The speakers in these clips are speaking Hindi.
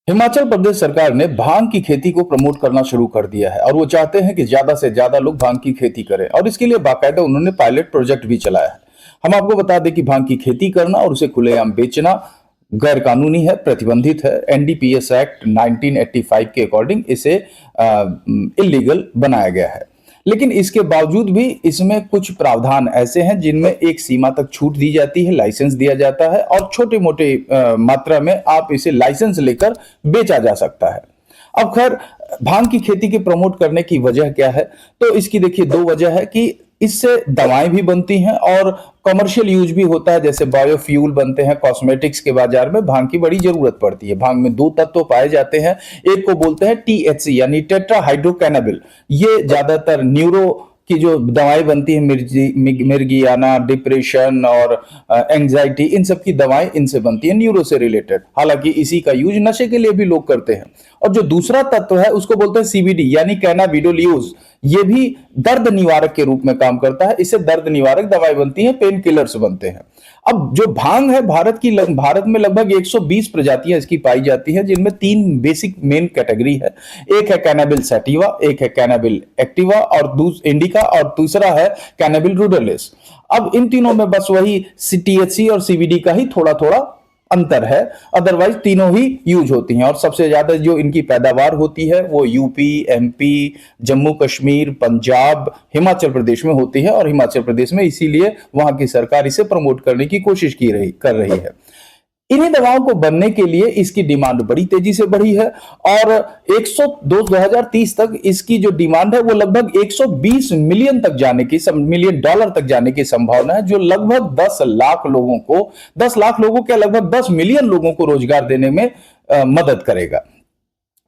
हिमाचल प्रदेश सरकार ने भांग की खेती को प्रमोट करना शुरू कर दिया है और वो चाहते हैं कि ज्यादा से ज्यादा लोग भांग की खेती करें और इसके लिए बाकायदा उन्होंने पायलट प्रोजेक्ट भी चलाया है। हम आपको बता दें कि भांग की खेती करना और उसे खुलेआम बेचना गैर कानूनी है, प्रतिबंधित है। एनडीपीएस एक्ट 1985 के अकॉर्डिंग इसे इलीगल बनाया गया है। लेकिन इसके बावजूद भी इसमें कुछ प्रावधान ऐसे हैं जिनमें एक सीमा तक छूट दी जाती है, लाइसेंस दिया जाता है और छोटे मोटे मात्रा में आप इसे लाइसेंस लेकर बेचा जा सकता है। अब खैर, भांग की खेती के प्रमोट करने की वजह क्या है? तो इसकी देखिए दो वजह है कि इससे दवाएं भी बनती हैं और कमर्शियल यूज भी होता है, जैसे बायोफ्यूल बनते हैं, कॉस्मेटिक्स के बाजार में भांग की बड़ी जरूरत पड़ती है। भांग में दो तत्व पाए जाते हैं, एक को बोलते हैं टीएचसी यानी टेट्रा हाइड्रोकैनाबिल। ये ज्यादातर न्यूरो की जो दवाएं बनती है, मिर्गियाना, डिप्रेशन और एंजाइटी, इन सब की दवाएं इनसे बनती है, न्यूरो से रिलेटेड। हालांकि इसी का यूज नशे के लिए भी लोग करते हैं। और जो दूसरा तत्व है उसको बोलते हैं सीबीडी यानी कैनाबिडियोल। ये भी दर्द निवारक के रूप में काम करता है, इससे दर्द निवारक दवाएं बनती हैं, पेन किलर्स बनते हैं। अब जो भांग है, भारत में लगभग 120 प्रजातियां इसकी पाई जाती है, जिनमें तीन बेसिक मेन कैटेगरी है। एक है कैनाबिल सैटिवा, एक है कैनाबिल एक्टिवा और इंडिका, और दूसरा है कैनाबिल रूडरलेस। अब इन तीनों में बस वही टीएचसी और सीबीडी का ही थोड़ा थोड़ा अंतर है, अदरवाइज तीनों ही यूज होती हैं। और सबसे ज्यादा जो इनकी पैदावार होती है वो यूपी, एमपी, जम्मू कश्मीर, पंजाब, हिमाचल प्रदेश में होती है। और हिमाचल प्रदेश में इसीलिए वहां की सरकार इसे प्रमोट करने की कोशिश कर रही है। इन्हीं दवाओं को बनने के लिए इसकी डिमांड बड़ी तेजी से बढ़ी है और 2030 तक इसकी जो डिमांड है वो लगभग 120 मिलियन तक जाने की, मिलियन डॉलर तक जाने की संभावना है, जो लगभग 10 लाख लोगों को, 10 लाख लोगों के लगभग 10 मिलियन लोगों को रोजगार देने में मदद करेगा।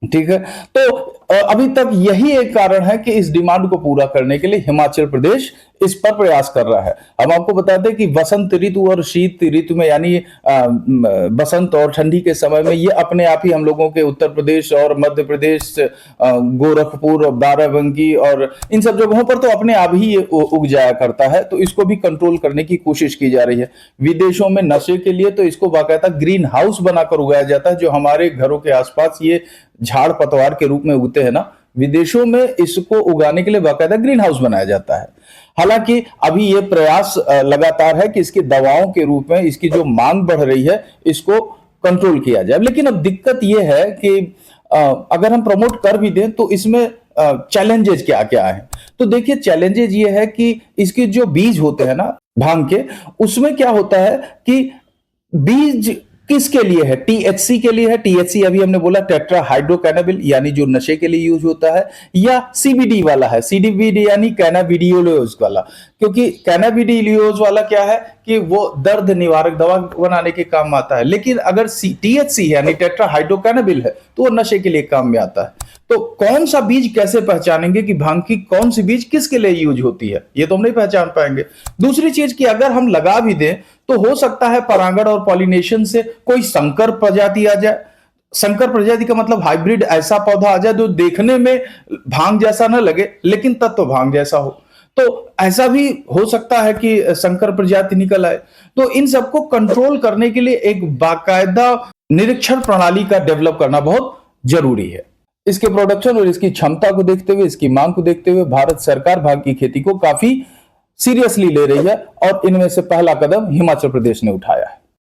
ठीक है, तो अभी तक यही एक कारण है कि इस डिमांड को पूरा करने के लिए हिमाचल प्रदेश इस पर प्रयास कर रहा है। हम आपको बता दें कि वसंत ऋतु और शीत ऋतु में, यानी बसंत और ठंडी के समय में, ये अपने आप ही हम लोगों के उत्तर प्रदेश और मध्य प्रदेश, गोरखपुर और बाराबंकी और इन सब जगहों पर तो अपने आप ही ये उग जाया करता है। तो इसको भी कंट्रोल करने की कोशिश की जा रही है। विदेशों में नशे के लिए तो इसको बाकायदा ग्रीन हाउस बनाकर उगाया जाता है, जो हमारे घरों के आसपास ये झाड़ पतवार के रूप में उगते हैं ना, विदेशों में इसको उगाने के लिए बाकायदा ग्रीन हाउस बनाया जाता है। हालांकि अभी ये प्रयास लगातार है कि इसकी दवाओं के रूप में इसकी जो मांग बढ़ रही है इसको कंट्रोल किया जाए। लेकिन अब दिक्कत ये है कि अगर हम प्रमोट कर भी दें तो इसमें चैलेंजेस क्या क्या है। तो देखिए, चैलेंजेस ये है कि इसके जो बीज होते हैं ना भांग के, उसमें क्या होता है कि बीज किसके लिए है? टीएचसी के लिए है। टीएचसी अभी हमने बोला टेट्रा हाइड्रोकैनाबिल यानी जो नशे के लिए यूज होता है, या सीबीडी वाला है, सीडीबीडी यानी कैनाबिडियोलोज वाला। क्योंकि कैनाबिडियोलोज वाला क्या है कि वो दर्द निवारक दवा बनाने के काम आता है। लेकिन अगर टीएचसी यानी टेट्रा हाइड्रोकैनाबिल है तो वो नशे के लिए काम में आता है। तो कौन सा बीज कैसे पहचानेंगे कि भांग की कौन सी बीज किसके लिए यूज होती है? ये तो हम नहीं पहचान पाएंगे। दूसरी चीज कि अगर हम लगा भी दें तो हो सकता है परागण और पॉलिनेशन से कोई संकर प्रजाति आ जाए। संकर प्रजाति का मतलब हाइब्रिड ऐसा पौधा आ जाए जो देखने में भांग जैसा ना लगे लेकिन तत्व भांग जैसा हो। तो ऐसा भी हो सकता है कि संकर प्रजाति निकल आए। तो इन सबको कंट्रोल करने के लिए एक बाकायदा निरीक्षण प्रणाली का डेवलप करना बहुत जरूरी है। इसके प्रोडक्शन और इसकी क्षमता को देखते हुए, इसकी मांग को देखते हुए भारत सरकार भांग की खेती को काफी सीरियसली ले रही है और इनमें से पहला कदम हिमाचल प्रदेश ने उठाया है।